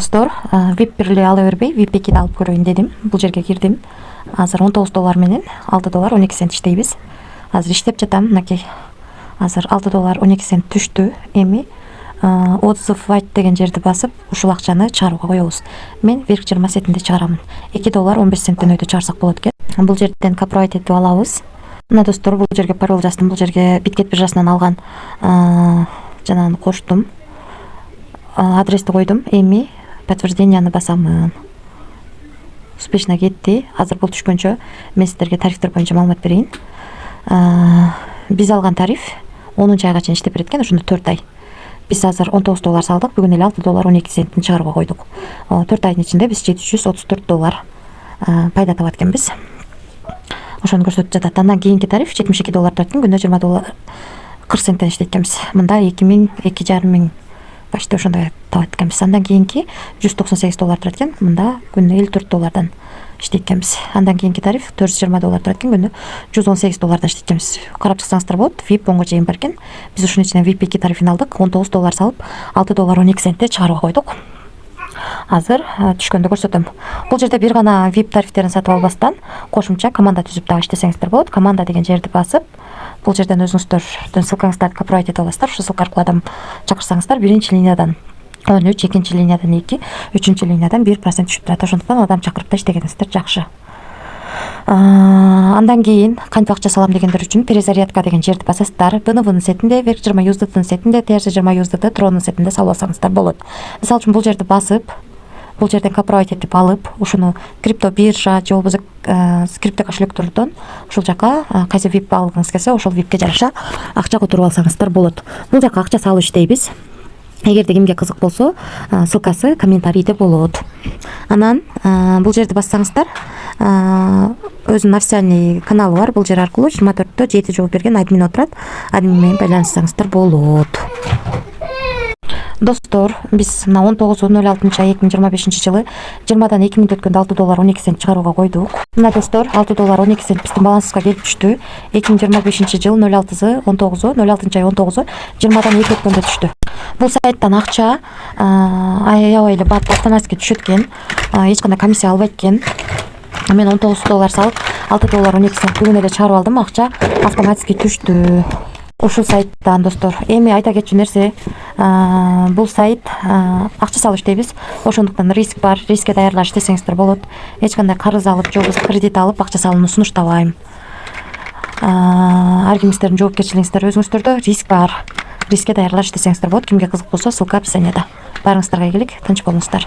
достор, VIP бир эле ала бербей, VIP 2 алып көрөйүн дедим. Бул жерге кирдим. Азыр $19 менен $6.12 иштейбиз. Азыр иштеп жатам. Мынакей. Азыр $6.12 түштү. Эми отзыв white деген жерди басып, ушул акчаны чыгарууга коебуз. Мен верх 20 сетинде чыгарамын. $2.15 өйдө чыгарсак болот экен. Бул жерден копровайт этип алабыз. Мына достор, бул жерге пароль жаздым. Бул жерге Биткет биржасынан алган жанагы коштум. Адрести койдум. Эми подтвержденияны басамын. Успешно кетти. Азыр бул түшкөнчө мен сиздерге тарифтер боюнча маалымат берейин. Биз алган тариф 10-айга чейин иштеп берет экен, ошондо 4 ай. Биз азыр $19 салдык, бүгүн эле $6.12 чыгарууга койдук. 4 айдын ичинде биз $734 пайда табат экенбиз. Ошону көрсөтүп жатат. Андан кийинки тариф $72 турат экен, күнүнө $20 40 центтен иштейт экенбиз. Мында 2000, 2500 почти ошондой табат экенбиз. Андан кийинки $198 турат экен, мында күнүнө $54 иштейт экенбиз. Андан кийинки тариф $420 турат экен, күнүнө $118 иштейт экенбиз. Карап чыксаңыздар болот. VIP 10 чейин бар экен. Биз ушунун ичинен VIP 2 тарифин алдык. $19 салып, $6.12 чыгарууга койдук. Азыр түшкөндө көрсөтөм. Бул жерде бир гана VIP тарифтерин сатып албастан, кошумча команда түзүп дагы иштесеңиздер болот. Команда деген жерди басып, бул жерден өзүңүздөрдүн ссылкаңыздарды копировать этип аласыздар. Ушул ссылка аркылуу адам чакырсаңыздар, биринчи линиядан 13, экинчи линиядан 2, үчүнчү линиядан 1% түшүп турат. Ошондуктан адам чакырып да иштегениңиздер жакшы. Андан кийин кантип акча салам дегендер үчүн перезарядка деген жерди басасыздар. БНВ сетинде, верх 20 USDT сетинде, TRC 20 USDT Tron сетинде салып алсаңыздар болот. Мисалы үчүн бул жерди басып, бул жерден копировать этип алып, ушуну крипто биржа же болбосо крипто кошелектөрдөн ушул жака кайсы VIP алгыңыз келсе, ошол VIPке жараша акча которуп алсаңыздар болот. Бул жака акча салып иштейбиз. Эгерде кимге кызык болсо, ссылкасы комментарийде болот. Анан бул жерди бассаңыздар, өзүнүн официальный каналы бар. Бул жер аркылуу 24-тө 7 жооп берген админ отурат. Админ менен байланыссаңыздар болот. Достор, биз мына 19.06.2025 жылы 20дан 2 мүнөт өткөндө $6.12 чыгарууга койдук. Мына достор, $6.12 биздин балансыбызга келип түштү. 2025 жыл 06-19, 06-ай 19, 20дан 2 өткөндө түштү. Бул сайттан акча аябай эле бат автоматически түшөт экен. Эч кандай комиссия албайт экен. Мен $19 салып, $6.12 бүгүн эле чыгарып алдым, акча автоматически түштү. Ушул сайттан достор. Эми айта кетчү нерсе, бул сайт акча салып иштейбиз. Ошондуктан риск бар. Рискке даярдалып иштесеңиздер болот. Эч кандай карыз алып, же болбосо кредит алып акча салууну сунуштабайм. Ар кимиңиздердин жоопкерчилигиңиздер өзүңүздөрдө, риск бар. Рискке даярдалып иштесеңиздер болот. Кимге кызык болсо, ссылка описанияда. Баарыңыздарга ийгилик, тынч болуңуздар.